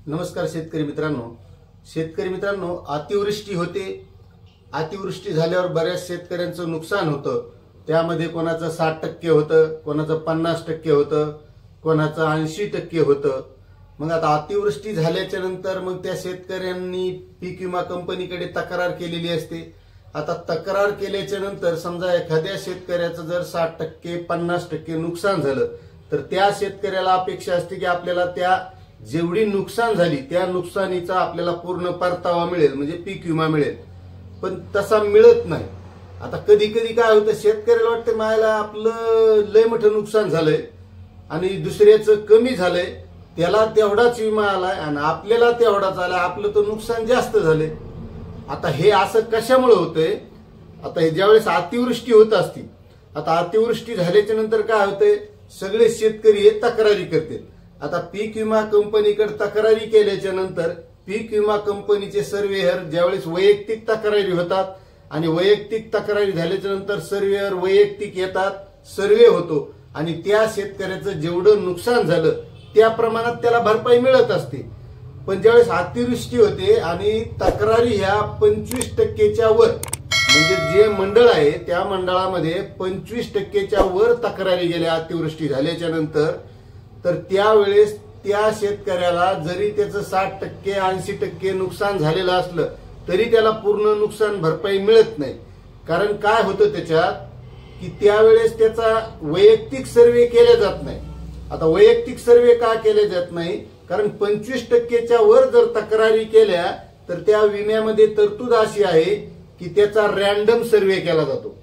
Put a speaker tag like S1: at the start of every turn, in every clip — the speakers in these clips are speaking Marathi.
S1: नमस्कार शेतकरी मित्रांनो, अतिवृष्टी होते। अतिवृष्टी झाल्यावर बऱ्याच शेतकऱ्यांचं नुकसान होतं। त्यामध्ये कोणाचं 60% होतं, कोणाचं 50% होतं, कोणाचं 80% होतं। मग आता अतिवृष्टी झाल्याच्या नंतर मग त्या शेतकऱ्यांनी पीक विमा कंपनीकडे तक्रार केलेली असते। आता तक्रार केल्याच्या नंतर समजा एखाद्या शेतकऱ्याचं जर 60% 50% नुकसान झालं तर त्या शेतकऱ्याला अपेक्षा असते की आपल्याला त्या जेवढी नुकसान झाली त्या नुकसानीचा आपल्याला पूर्ण परतावा मिळेल, म्हणजे पीक विमा मिळेल। पण तसा मिळत नाही। आता कधी कधी काय होतं, शेतकऱ्याला वाटतं मायला आपलं लय मोठं नुकसान झालंय आणि दुसऱ्याचं कमी झालंय, त्याला तेवढाच विमा आलाय आणि आपल्याला तेवढाच आलाय, आपलं तर नुकसान जास्त झालंय। आता हे असं कशामुळे होतंय? आता हे ज्यावेळेस अतिवृष्टी होत असती, आता अतिवृष्टी झाल्याच्या नंतर काय होतंय, सगळे शेतकरी हे तक्रारी करतात। आता पीक विमा कंपनीकडे तक्रारी केल्याच्या नंतर पीक विमा कंपनीचे सर्वेअर ज्यावेळेस वैयक्तिक तक्रारी होतात आणि वैयक्तिक तक्रारी झाल्याच्या नंतर सर्वेअर वैयक्तिक येतात, सर्वे होतो आणि त्या शेतकऱ्याचं जेवढं नुकसान झालं त्या प्रमाणात त्याला भरपाई मिळत असते। पण ज्यावेळेस अतिवृष्टी होते आणि तक्रारी ह्या 25%च्या वर, म्हणजे जे मंडळ आहे त्या मंडळामध्ये 25%च्या वर तक्रारी गेल्या अतिवृष्टी झाल्याच्या नंतर, तर त्यावेळेस त्या शेतकऱ्याला जरी त्याचं 60% 80% नुकसान झालेलं असलं तरी त्याला पूर्ण नुकसान भरपाई मिळत नाही। कारण काय होतं त्याच्यात की त्यावेळेस त्याचा वैयक्तिक सर्वे केले जात नाही। आता वैयक्तिक सर्वे का केले जात नाही? कारण 25%च्या वर जर तक्रारी केल्या तर त्या विम्यामध्ये तरतूद अशी आहे की त्याचा रॅन्डम सर्वे केला जातो।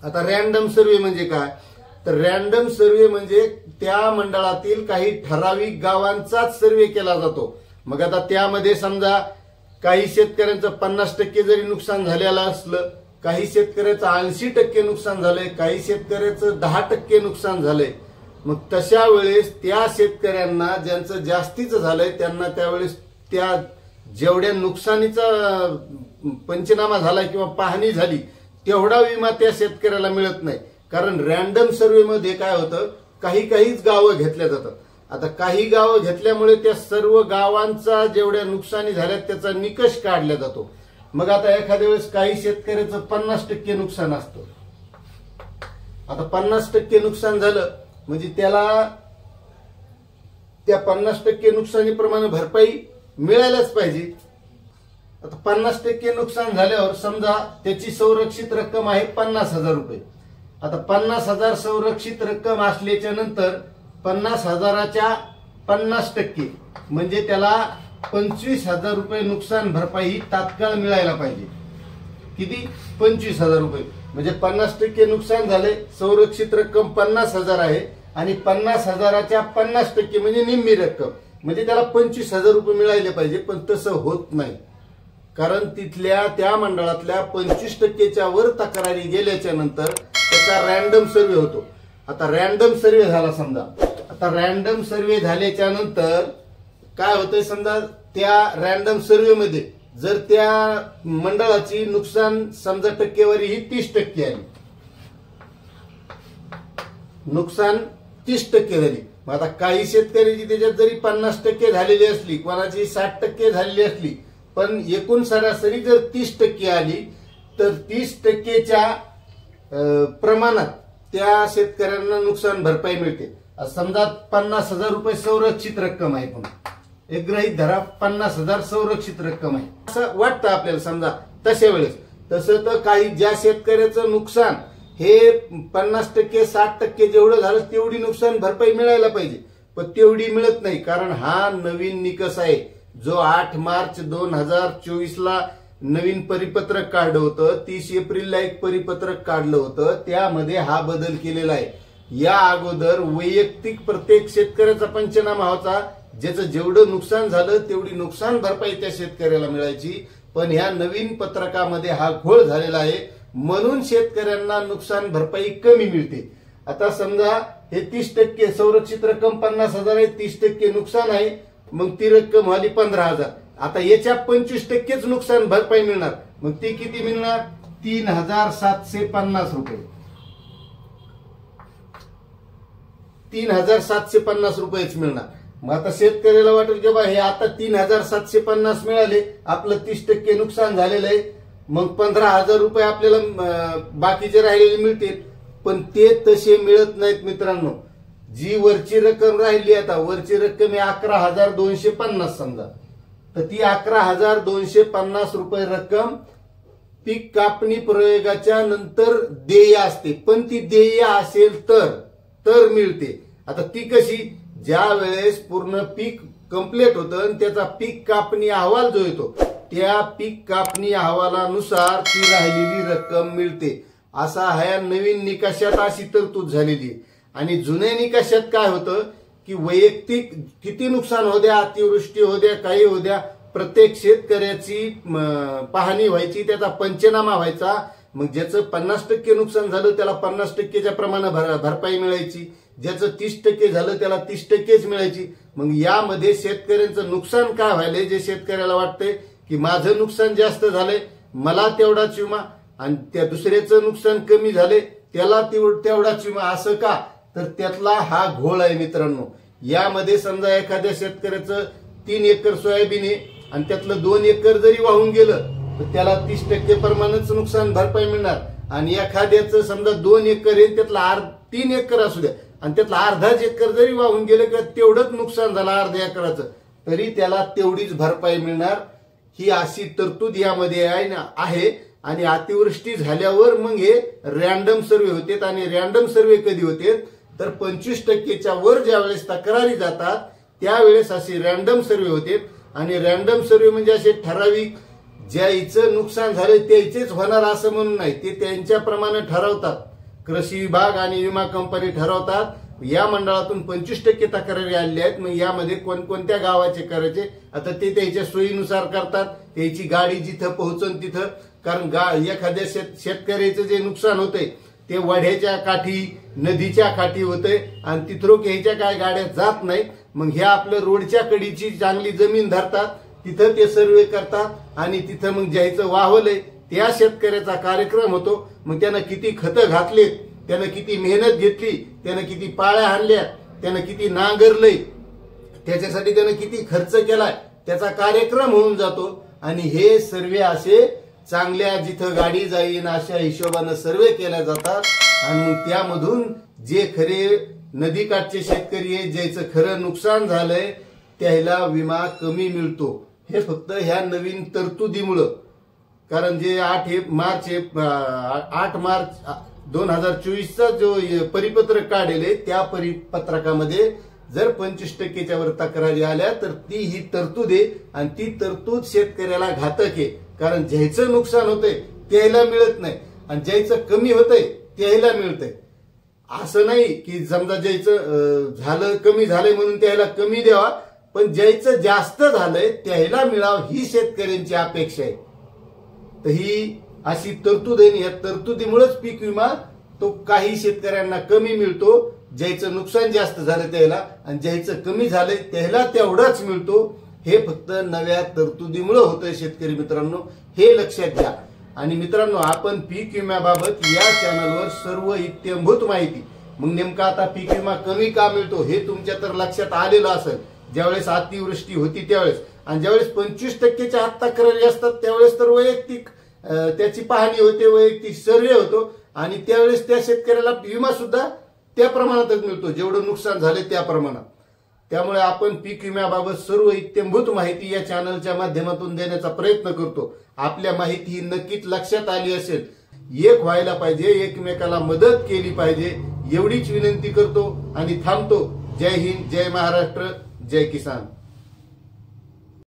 S1: आता रॅन्डम सर्वे म्हणजे काय? तर रॅन्डम सर्वे म्हणजे त्या मंडळातील काही ठराविक गावांचाच सर्वे केला जातो। मग आता त्यामध्ये समजा काही शेतकऱ्यांचं 50% जरी नुकसान झालेलं असलं, काही शेतकऱ्याचं 80% नुकसान झालंय, काही शेतकऱ्याचं 10% नुकसान झालंय, मग तशा वेळेस त्या शेतकऱ्यांना ज्यांचं जास्तीचं झालंय त्यांना त्यावेळेस त्या जेवढ्या नुकसानीचा पंचनामा झाला किंवा पाहणी झाली तेवढा विमा त्या शेतकऱ्याला मिळत नाही। कारण रॅन्डम सर्वे मध्ये काय होतं, काहीच गावं घेतल्या जातात। आता काही गावं घेतल्यामुळे त्या सर्व गावांचा जेवढ्या नुकसानी झाल्यात त्याचा निकष काढला जातो। मग आता एखाद्या वेळेस काही शेतकऱ्याचं 50% नुकसान असतं। आता 50% नुकसान झालं म्हणजे त्याला त्या 50% नुकसानीप्रमाणे भरपाई मिळायलाच पाहिजे। आता 50% नुकसान झाल्यावर समजा त्याची संरक्षित रक्कम आहे 50,000 रुपये। आता 50,000 संरक्षित रक्कम असल्याच्या नंतर 50,000च्या 50% म्हणजे त्याला 25,000 रुपये नुकसान भरपाई ही तात्काळ मिळायला पाहिजे। किती? 25,000 रुपये। म्हणजे 50% नुकसान झाले, संरक्षित रक्कम 50,000 आहे आणि 50,000च्या 50% म्हणजे निम्मी रक्कम, म्हणजे त्याला 25,000 रुपये मिळायला पाहिजे। पण तसं होत नाही, कारण तिथल्या त्या मंडळातल्या 25%च्या वर तक्रारी गेल्याच्या नंतर त्याचा रॅन्डम सर्वे होतो। आता रॅन्डम सर्वे झाला समजा, आता रॅन्डम सर्वे झाल्याच्या नंतर काय होतंय, समजा त्या रॅन्डम सर्वे मध्ये जर त्या मंडळाची नुकसान समजा टक्केवारी ही 30% आली, नुकसान 30% झाली। मग आता काही शेतकऱ्याची त्याच्यात जरी 50% झालेली असली, कोणाची 60% झालेली असली, पण एकूण सरासरी जर 30% आली तर 30%च्या प्रमाणात त्या शेतकऱ्यांना नुकसान भरपाई मिळते। समजा 50,000 रुपये संरक्षित रक्कम आहे, पण एक गृहीत धरा 50,000 संरक्षित रक्कम आहे असं वाटतं आपल्याला समजा तशा वेळेस। तसं तर काही ज्या शेतकऱ्याचं नुकसान हे 50% 60% जेवढं झालं तेवढी नुकसान भरपाई मिळायला पाहिजे, पण तेवढी मिळत नाही। कारण हा नवीन निकष आहे जो 8 मार्च 2024ला नवीन परिपत्रक काढलं होतं, 30 एप्रिलला एक परिपत्रक काढलं होतं, त्यामध्ये हा बदल केलेला आहे। या अगोदर वैयक्तिक प्रत्येक शेतकऱ्याचा पंचनामा होता, ज्याचं जेवढं नुकसान झालं तेवढी नुकसान भरपाई त्या शेतकऱ्याला मिळायची। पण ह्या नवीन पत्रकामध्ये हा घोळ झालेला आहे, म्हणून शेतकऱ्यांना नुकसान भरपाई कमी मिळते। आता समजा हे 30% संरक्षित रक्कम 50,000 आहे, 30% नुकसान आहे, मग ती रक्कम आली 15,000। आता याच्या 25%च नुकसान भरपाई मिळणार, मग ती किती मिळणार? 3,750 रुपये। 3,750 रुपयेच मिळणार। मग आता शेतकऱ्याला वाटेल की बा हे आता 3,750 मिळाले, आपलं 30% नुकसान झालेलं आहे, मग 15,000 रुपये आपल्याला बाकीचे राहिलेले मिळतील. पण ते तसे मिळत नाहीत मित्रांनो. जी वरची रक्कम राहिली, आता वरची रक्कम आहे 11,250 समजा, तर ती 11,250 रुपये रक्कम पीक कापणी प्रयोगाच्या नंतर देय असते. पण ती देय असेल तर मिळते. आता ती कशी, ज्या वेळेस पूर्ण पीक कंप्लीट होतं आणि त्याचा पीक कापणी अहवाल जो येतो, त्या पीक कापणी अहवालानुसार ती राहिलेली रक्कम मिळते. असा ह्या नवीन निकषात अशी तरतूद झालेली. आणि जुन्या निकषात काय होतं की वैयक्तिक किती नुकसान हो द्या, अतिवृष्टी हो द्या, काही हो द्या, प्रत्येक शेतकऱ्याची पाहणी व्हायची, त्याचा पंचनामा व्हायचा. मग ज्याचं 50% नुकसान झालं त्याला 50%च्या प्रमाणे भरपाई मिळायची, ज्याचं 30% झालं त्याला 30%च मिळायची. मग यामध्ये शेतकऱ्यांचं नुकसान काय व्हायलंय, जे शेतकऱ्याला वाटतंय की माझं नुकसान जास्त झालंय, मला तेवढाच विमा, आणि त्या दुसऱ्याचं नुकसान कमी झाले त्याला तेवढाच विमा. असं का, तर त्यातला हा घोळ आहे मित्रांनो. यामध्ये समजा एखाद्या शेतकऱ्याचं 3 एकर सोयाबीन आहे आणि त्यातलं 2 एकर जरी वाहून गेलं तर त्याला 30% प्रमाणेच नुकसान भरपाई मिळणार. आणि एखाद्याचं समजा 2 एकर आहे, त्यातला 3 एकर असू द्या आणि त्यातला अर्धाच एकर जरी वाहून गेलं किंवा तेवढंच नुकसान झालं अर्ध्या एकराचं, तरी त्याला तेवढीच भरपाई मिळणार. ही अशी तरतूद यामध्ये आहे. आणि अतिवृष्टी झाल्यावर मग हे रॅन्डम सर्वे होते. आणि रॅन्डम सर्वे कधी होते, तर 25%च्या वर ज्या वेळेस तक्रारी जातात त्यावेळेस असे रॅन्डम सर्वे होते. आणि रॅन्डम सर्वे म्हणजे असे ठराविक, ज्याचं नुकसान झालं त्याचेच होणार असं म्हणून नाही, ते त्यांच्याप्रमाणे ठरवतात. कृषी विभाग आणि विमा कंपनी ठरवतात. या मंडळातून 25% तक्रारी आलेल्या आहेत. मग यामध्ये कोणकोणत्या गावाचे करायचे, आता ते त्याच्या सोयीनुसार करतात. त्याची गाडी जिथं पोहोचन तिथं, कारण एखाद्या शेतकऱ्याचं जे नुकसान होतंय ते वड्याच्या काठी, नदीच्या काठी होतंय आणि तिथं ह्याच्या काय गाड्या जात नाहीत. मग ह्या आपल्या रोडच्या कडीची चांगली जमीन धरतात, तिथं ते सर्वे करतात आणि तिथं मग ज्याचं वाहवलंय त्या शेतकऱ्याचा कार्यक्रम होतो. मग त्यानं किती खतं घातलेत, त्यानं किती मेहनत घेतली, त्यानं किती पाळ्या आणल्या, त्यानं किती नांगरलंय, त्याच्यासाठी त्यानं किती खर्च केलाय, त्याचा कार्यक्रम होऊन जातो. आणि हे सर्वे असे चांगल्या जिथं गाडी जाईन अशा हिशोबानं सर्वे केल्या जातात. आणि मग त्यामधून जे खरे नदीकाठचे शेतकरी आहे, ज्याचं खरं नुकसान झालंय त्याला विमा कमी मिळतो. हे फक्त ह्या नवीन तरतुदीमुळं. कारण जे 8 मार्च 2024चा जो परिपत्रक काढले, त्या परिपत्रकामध्ये जर 25%च्या वर तक्रारी आल्या तर ती ही तरतूद आहे. आणि ती तरतूद शेतकऱ्याला घातक आहे. कारण ज्याचं नुकसान होतंय त्याला मिळत नाही आणि ज्याचं कमी होतंय त्याला मिळतंय. असं नाही की समजा ज्याचं झालं कमी झालंय म्हणून त्याला कमी द्यावा, पण ज्याचं जास्त झालंय त्याला मिळावं ही शेतकऱ्यांची अपेक्षा आहे. तर ही अशी तरतूद आहे. या तरतुदीमुळेच पीक विमा तो काही शेतकऱ्यांना कमी मिळतो, ज्याचं नुकसान जास्त झालं त्याला, आणि ज्याचं कमी झालंय त्याला तेवढाच मिळतो. हे फक्त नव्या तरतुदीमुळे होतंय शेतकरी मित्रांनो, हे लक्षात घ्या. आणि मित्रांनो, आपण पीक विम्याबाबत या चॅनलवर सर्व इत्यंभूत माहिती, मग नेमका आता पीक विमा कमी का मिळतो हे तुमच्या तर लक्षात आलेलं असेल. ज्यावेळेस अतिवृष्टी होती त्यावेळेस, आणि ज्यावेळेस 25%च्या आत तक्रारी असतात त्यावेळेस तर वैयक्तिक त्याची पाहणी होते, वैयक्तिक सर्वे होतो. आणि त्यावेळेस त्या शेतकऱ्याला विमा सुद्धा त्या प्रमाणातच मिळतो जेवढं नुकसान झाले त्या प्रमाणात. त्यामुळे आपण पीक विम्याबाबत सर्व इत्यंभूत माहिती या चॅनलच्या माध्यमातून देण्याचा प्रयत्न करतो. आपल्या माहिती ही नक्कीच लक्षात आली असेल. एक व्हायला पाहिजे, एकमेकाला मदत केली पाहिजे, एवढीच विनंती करतो आणि थांबतो. जय हिंद, जय महाराष्ट्र, जय किसान.